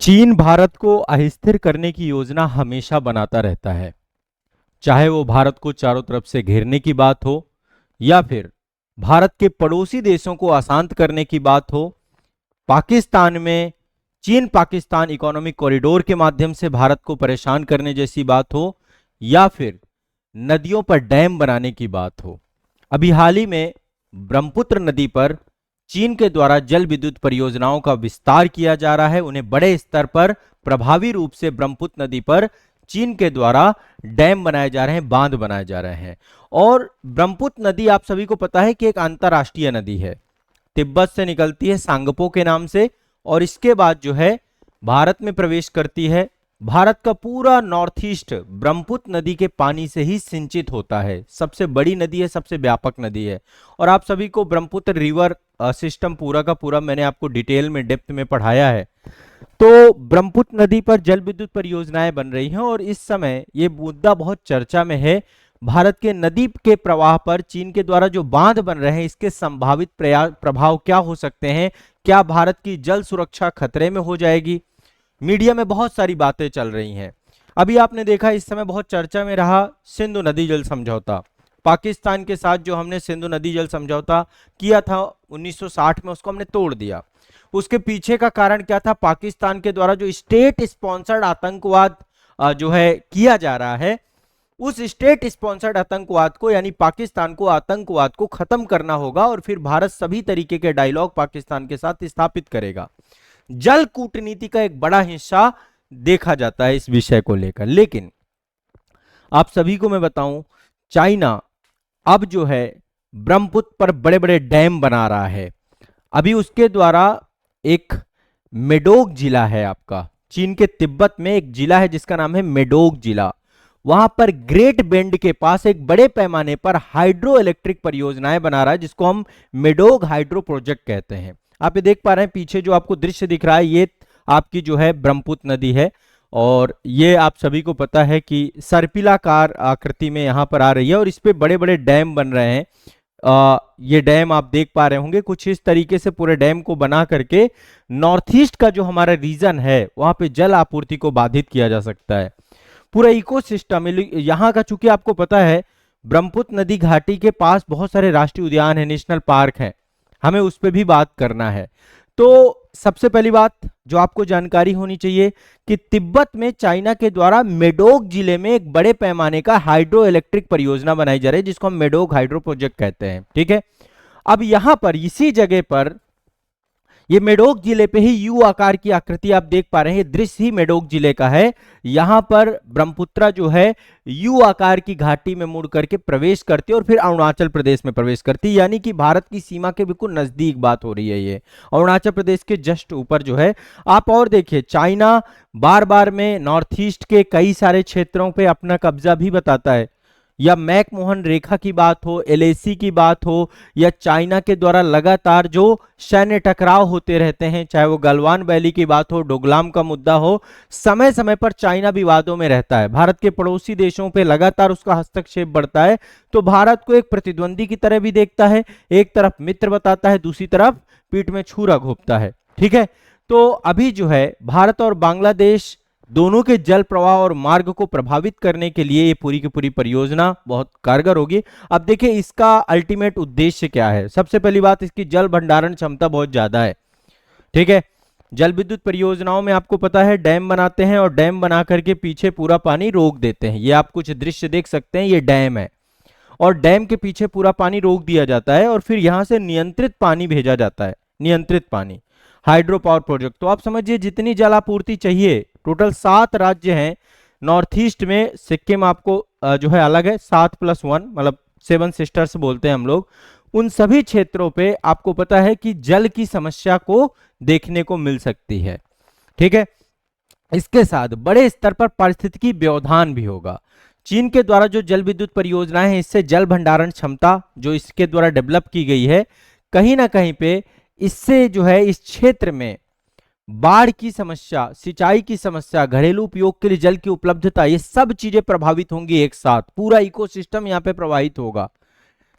चीन भारत को अस्थिर करने की योजना हमेशा बनाता रहता है, चाहे वो भारत को चारों तरफ से घेरने की बात हो या फिर भारत के पड़ोसी देशों को अशांत करने की बात हो। पाकिस्तान में चीन पाकिस्तान इकोनॉमिक कॉरिडोर के माध्यम से भारत को परेशान करने जैसी बात हो या फिर नदियों पर डैम बनाने की बात हो। अभी हाल ही में ब्रह्मपुत्र नदी पर चीन के द्वारा जल विद्युत परियोजनाओं का विस्तार किया जा रहा है। उन्हें बड़े स्तर पर प्रभावी रूप से ब्रह्मपुत्र नदी पर चीन के द्वारा डैम बनाए जा रहे हैं, बांध बनाए जा रहे हैं। और ब्रह्मपुत्र नदी आप सभी को पता है कि एक अंतर्राष्ट्रीय नदी है, तिब्बत से निकलती है सांगपो के नाम से, और इसके बाद जो है भारत में प्रवेश करती है। भारत का पूरा नॉर्थ ईस्ट ब्रह्मपुत्र नदी के पानी से ही सिंचित होता है। सबसे बड़ी नदी है, सबसे व्यापक नदी है। और आप सभी को ब्रह्मपुत्र रिवर सिस्टम पूरा का पूरा मैंने आपको डिटेल में डेप्थ में पढ़ाया है। तो ब्रह्मपुत्र नदी पर जल विद्युत परियोजनाएं बन रही हैं और इस समय ये मुद्दा बहुत चर्चा में है। भारत के नदी के प्रवाह पर चीन के द्वारा जो बांध बन रहे हैं, इसके संभावित प्रभाव क्या हो सकते हैं? क्या भारत की जल सुरक्षा खतरे में हो जाएगी? मीडिया में बहुत सारी बातें चल रही हैं। अभी आपने देखा इस समय बहुत चर्चा में रहा सिंधु नदी जल समझौता। पाकिस्तान के साथ जो हमने सिंधु नदी जल समझौता किया था 1960 में, उसको हमने तोड़ दिया। उसके पीछे का कारण क्या था? पाकिस्तान के द्वारा जो स्टेट स्पॉन्सर्ड आतंकवाद जो है किया जा रहा है, उस स्टेट स्पॉन्सर्ड आतंकवाद को यानी पाकिस्तान को आतंकवाद को खत्म करना होगा और फिर भारत सभी तरीके के डायलॉग पाकिस्तान के साथ स्थापित करेगा। जल कूटनीति का एक बड़ा हिस्सा देखा जाता है इस विषय को लेकर। लेकिन आप सभी को मैं बताऊं, चाइना अब जो है ब्रह्मपुत्र पर बड़े बड़े डैम बना रहा है। अभी उसके द्वारा एक मेडोक जिला है, आपका चीन के तिब्बत में एक जिला है जिसका नाम है मेडोक जिला। वहां पर ग्रेट बेंड के पास एक बड़े पैमाने पर हाइड्रो इलेक्ट्रिक परियोजनाएं बना रहा है, जिसको हम मेडोक हाइड्रो प्रोजेक्ट कहते हैं। आप ये देख पा रहे हैं पीछे जो आपको दृश्य दिख रहा है, ये आपकी जो है ब्रह्मपुत्र नदी है और ये आप सभी को पता है कि सर्पिलाकार आकृति में यहां पर आ रही है और इस पे बड़े बड़े डैम बन रहे हैं। ये डैम आप देख पा रहे होंगे कुछ इस तरीके से पूरे डैम को बना करके नॉर्थ ईस्ट का जो हमारा रीजन है वहां पे जल आपूर्ति को बाधित किया जा सकता है। पूरा इकोसिस्टम यहाँ का, चूंकि आपको पता है ब्रह्मपुत्र नदी घाटी के पास बहुत सारे राष्ट्रीय उद्यान है, नेशनल पार्क है, हमें उस पर भी बात करना है। तो सबसे पहली बात जो आपको जानकारी होनी चाहिए कि तिब्बत में चाइना के द्वारा मेडोक जिले में एक बड़े पैमाने का हाइड्रो इलेक्ट्रिक परियोजना बनाई जा रही है, जिसको हम मेडोक हाइड्रो प्रोजेक्ट कहते हैं। ठीक है, अब यहां पर इसी जगह पर ये मेडोक जिले पे ही यू आकार की आकृति आप देख पा रहे हैं, ये दृश्य ही मेडोक जिले का है। यहां पर ब्रह्मपुत्रा जो है यू आकार की घाटी में मुड़ करके प्रवेश करती है और फिर अरुणाचल प्रदेश में प्रवेश करती है, यानी कि भारत की सीमा के बिल्कुल नजदीक बात हो रही है। ये अरुणाचल प्रदेश के जस्ट ऊपर जो है आप, और देखिए चाइना बार बार में नॉर्थ ईस्ट के कई सारे क्षेत्रों पे अपना कब्जा भी बताता है, या मैकमोहन रेखा की बात हो, एलएसी की बात हो, या चाइना के द्वारा लगातार जो सैन्य टकराव होते रहते हैं, चाहे वो गलवान वैली की बात हो, डोकलाम का मुद्दा हो, समय समय पर चाइना विवादों में रहता है। भारत के पड़ोसी देशों पे लगातार उसका हस्तक्षेप बढ़ता है, तो भारत को एक प्रतिद्वंदी की तरह भी देखता है, एक तरफ मित्र बताता है, दूसरी तरफ पीठ में छुरा घोंपता है। ठीक है, तो अभी जो है भारत और बांग्लादेश दोनों के जल प्रवाह और मार्ग को प्रभावित करने के लिए ये पूरी की पूरी परियोजना बहुत कारगर होगी। अब देखिए इसका अल्टीमेट उद्देश्य क्या है। सबसे पहली बात, इसकी जल भंडारण क्षमता बहुत ज्यादा है। ठीक है, जल विद्युत परियोजनाओं में आपको पता है डैम बनाते हैं और डैम बना करके पीछे पूरा पानी रोक देते हैं। ये आप कुछ दृश्य देख सकते हैं, ये डैम है और डैम के पीछे पूरा पानी रोक दिया जाता है और फिर यहां से नियंत्रित पानी भेजा जाता है, नियंत्रित पानी, हाइड्रो पावर प्रोजेक्ट। तो आप समझिए जितनी जल आपूर्ति चाहिए, टोटल 7 राज्य हैं नॉर्थ ईस्ट में। सिक्किम आपको जो है अलग है, 7+1 मतलब 7 सिस्टर्स बोलते हैं हम लोग। उन सभी क्षेत्रों पे आपको पता है कि जल की समस्या को देखने को मिल सकती है। ठीक है, इसके साथ बड़े स्तर पर पारिस्थितिकी व्यवधान भी होगा। चीन के द्वारा जो जल विद्युत परियोजनाएं हैं, इससे जल भंडारण क्षमता जो इसके द्वारा डेवलप की गई है, कहीं ना कहीं पे इससे जो है इस क्षेत्र में बाढ़ की समस्या, सिंचाई की समस्या, घरेलू उपयोग के लिए जल की उपलब्धता, ये सब चीजें प्रभावित होंगी एक साथ। पूरा इकोसिस्टम यहाँ पे प्रभावित होगा।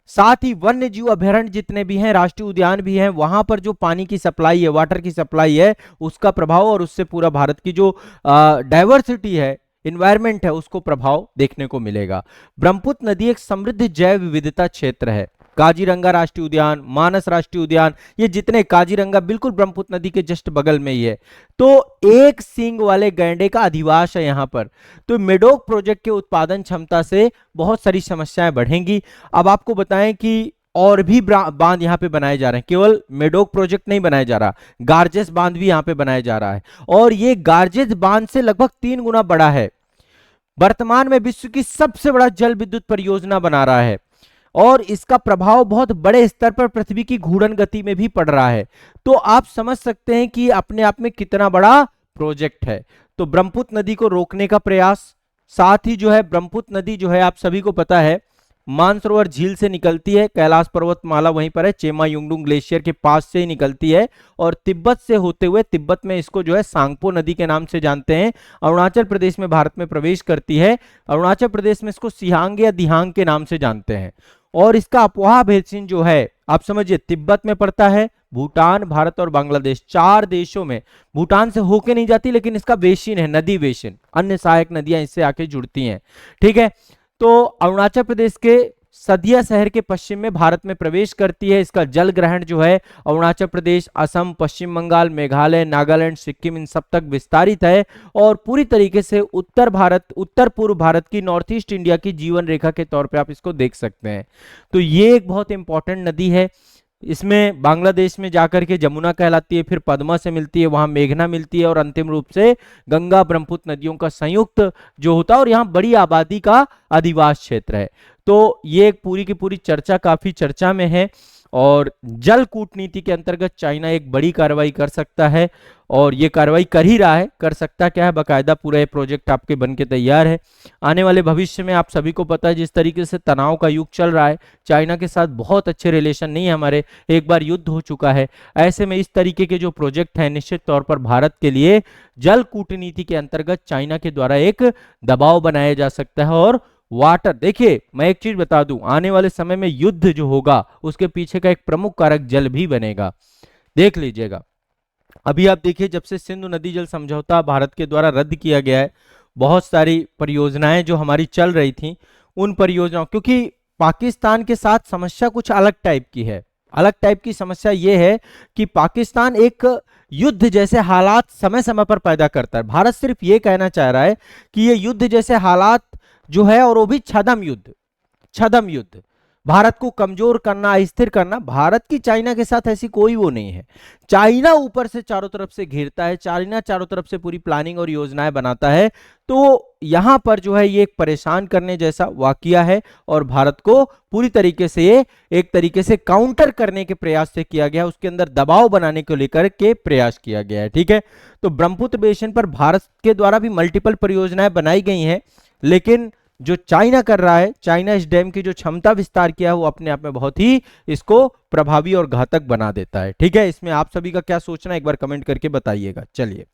साथ ही वन्य जीव अभयारण्य जितने भी हैं, राष्ट्रीय उद्यान भी हैं, वहां पर जो पानी की सप्लाई है, वाटर की सप्लाई है, उसका प्रभाव और उससे पूरा भारत की जो डाइवर्सिटी है, इन्वायरमेंट है, उसको प्रभाव देखने को मिलेगा। ब्रह्मपुत्र नदी एक समृद्ध जैव विविधता क्षेत्र है। काजीरंगा राष्ट्रीय उद्यान, मानस राष्ट्रीय उद्यान, ये जितने, काजीरंगा बिल्कुल ब्रह्मपुत्र नदी के जस्ट बगल में ही है। तो एक सींग वाले गैंडे का अधिवास है यहाँ पर। तो मेडोक प्रोजेक्ट के उत्पादन क्षमता से बहुत सारी समस्याएं बढ़ेंगी। अब आपको बताएं कि और भी बांध यहाँ पे बनाए जा रहे हैं, केवल मेडोक प्रोजेक्ट नहीं बनाया जा रहा, गार्जेस बांध भी यहाँ पे बनाया जा रहा है, और ये गार्जेस बांध से लगभग 3 गुना बड़ा है। वर्तमान में विश्व की सबसे बड़ा जल विद्युत परियोजना बना रहा है, और इसका प्रभाव बहुत बड़े स्तर पर पृथ्वी की घूर्णन गति में भी पड़ रहा है। तो आप समझ सकते हैं कि अपने आप में कितना बड़ा प्रोजेक्ट है। तो ब्रह्मपुत्र नदी को रोकने का प्रयास, साथ ही जो है ब्रह्मपुत्र नदी जो है, आप सभी को पता है, मानसरोवर झील से निकलती है, कैलाश पर्वतमाला वहीं पर है, चेमा युंगडुंग ग्लेशियर के पास से ही निकलती है, और तिब्बत से होते हुए, तिब्बत में इसको जो है सांगपो नदी के नाम से जानते हैं, अरुणाचल प्रदेश में भारत में प्रवेश करती है। अरुणाचल प्रदेश में इसको सिहांग या दिहांग के नाम से जानते हैं। और इसका अपवाह बेसिन जो है, आप समझिए, तिब्बत में पड़ता है, भूटान, भारत और बांग्लादेश, 4 देशों में, भूटान से होके नहीं जाती, लेकिन इसका बेसिन है, नदी बेसिन, अन्य सहायक नदियां इससे आके जुड़ती हैं। ठीक है, तो अरुणाचल प्रदेश के सदिया शहर के पश्चिम में भारत में प्रवेश करती है। इसका जल ग्रहण जो है अरुणाचल प्रदेश, असम, पश्चिम बंगाल, मेघालय, नागालैंड, सिक्किम, इन सब तक विस्तारित है, और पूरी तरीके से उत्तर भारत, उत्तर पूर्व भारत की, नॉर्थ ईस्ट इंडिया की जीवन रेखा के तौर पे आप इसको देख सकते हैं। तो ये एक बहुत इंपॉर्टेंट नदी है। इसमें बांग्लादेश में जाकर के जमुना कहलाती है, फिर पद्मा से मिलती है, वहां मेघना मिलती है, और अंतिम रूप से गंगा ब्रह्मपुत्र नदियों का संयुक्त जो होता है, और यहाँ बड़ी आबादी का अधिवास क्षेत्र है। तो ये एक पूरी की पूरी चर्चा काफी चर्चा में है, और जल कूटनीति के अंतर्गत चाइना एक बड़ी कार्रवाई कर सकता है, और ये कार्रवाई कर ही रहा है, कर सकता क्या है, बाकायदा पूरा ये प्रोजेक्ट आपके बन के तैयार है। आने वाले भविष्य में आप सभी को पता है, जिस तरीके से तनाव का युग चल रहा है, चाइना के साथ बहुत अच्छे रिलेशन नहीं है हमारे, एक बार युद्ध हो चुका है। ऐसे में इस तरीके के जो प्रोजेक्ट हैं, निश्चित तौर पर भारत के लिए जल कूटनीति के अंतर्गत चाइना के द्वारा एक दबाव बनाया जा सकता है। और वाटर, देखिए मैं एक चीज बता दूं, आने वाले समय में युद्ध जो होगा उसके पीछे का एक प्रमुख कारक जल भी बनेगा, देख लीजिएगा। अभी आप देखिए, जब से सिंधु नदी जल समझौता भारत के द्वारा रद्द किया गया है, बहुत सारी परियोजनाएं जो हमारी चल रही थी, उन परियोजनाओं, क्योंकि पाकिस्तान के साथ समस्या कुछ अलग टाइप की है। अलग टाइप की समस्या यह है कि पाकिस्तान एक युद्ध जैसे हालात समय समय पर पैदा करता है। भारत सिर्फ ये कहना चाह रहा है कि ये युद्ध जैसे हालात जो है, और वो भी छद्म युद्ध, छद्म युद्ध, भारत को कमजोर करना, अस्थिर करना। भारत की चाइना के साथ ऐसी कोई वो नहीं है। चाइना ऊपर से चारों तरफ से घेरता है, चाइना चारों तरफ से पूरी प्लानिंग और योजनाएं बनाता है। तो यहां पर जो है ये एक परेशान करने जैसा वाकया है, और भारत को पूरी तरीके से ये एक तरीके से काउंटर करने के प्रयास से किया गया, उसके अंदर दबाव बनाने को लेकर के प्रयास किया गया है। ठीक है, तो ब्रह्मपुत्र बेसिन पर भारत के द्वारा भी मल्टीपल परियोजनाएं बनाई गई हैं, लेकिन जो चाइना कर रहा है, चाइना इस डैम की जो क्षमता विस्तार किया है, वो अपने आप में बहुत ही इसको प्रभावी और घातक बना देता है। ठीक है, इसमें आप सभी का क्या सोचना है, एक बार कमेंट करके बताइएगा। चलिए।